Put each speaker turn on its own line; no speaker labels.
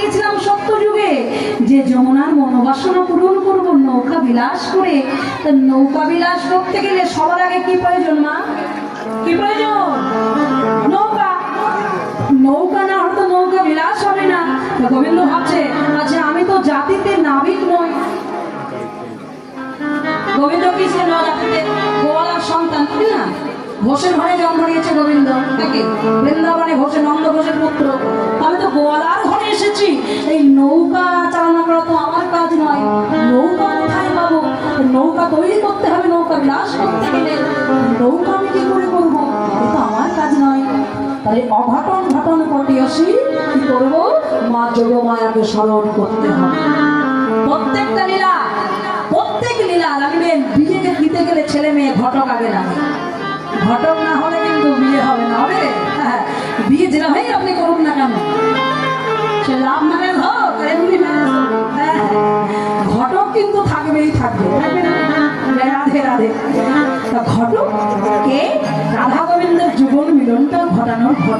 দিয়েছিলাম সত্য যুগে যে যমুনার মনোবাসনা পূরণ করব নৌকা বিলাস করে। নৌকা বিলাস করতে গেলে সবার আগে কি প্রয়োজন মা? কি প্রয়োজন? নৌকা। নৌকা না হলে তো নৌকা বিলাস হবে না। গোবিন্দ ভাবছে আচ্ছা আমি তো জাতিতে নাবিক নই। গোবিন্দ কি ছিল জাতিতে? গোয়ালার সন্তান না, ঘোষের ঘরে জন্ম নিয়েছে গোবিন্দ নাকি? বৃন্দাবনে ঘোষে, নন্দ ঘোষের পুত্র। আমি তো গোয়ালার ঘরে এসেছি, এই নৌকা চালনা করা তো আমার কাজ নয়। নৌকা কোথায় পাবো? নৌকা তৈরি করতে হবে, নৌকা বিলাস করতে গেলে নৌকা আমি কি করে করবো? এটা আমার কাজ নয়। তাহলে অঘটন ঘটন ঘটিয়েছি, কি করবো? মা যোগমায়াকে স্মরণ করতে হবে। প্রত্যেকটা লীলা, প্রত্যেক লীলা লাগবেন। বিয়ে দিতে গেলে ছেলে মেয়ে ঘটক আগে লাগে। ঘটক না হলে কিন্তু বিয়ে হবে না। হবে বিয়ে যেভাবেই আপনি করুন না কেন, সে লাভ ম্যারেজ হোক এমনি ম্যারেজ হোক, ঘটক কিন্তু থাকবেই থাকবে। রাধে রাধে। ঘটক কে? রাধা গোবিন্দের যুগল মিলনটা ঘটানোর ঘটক।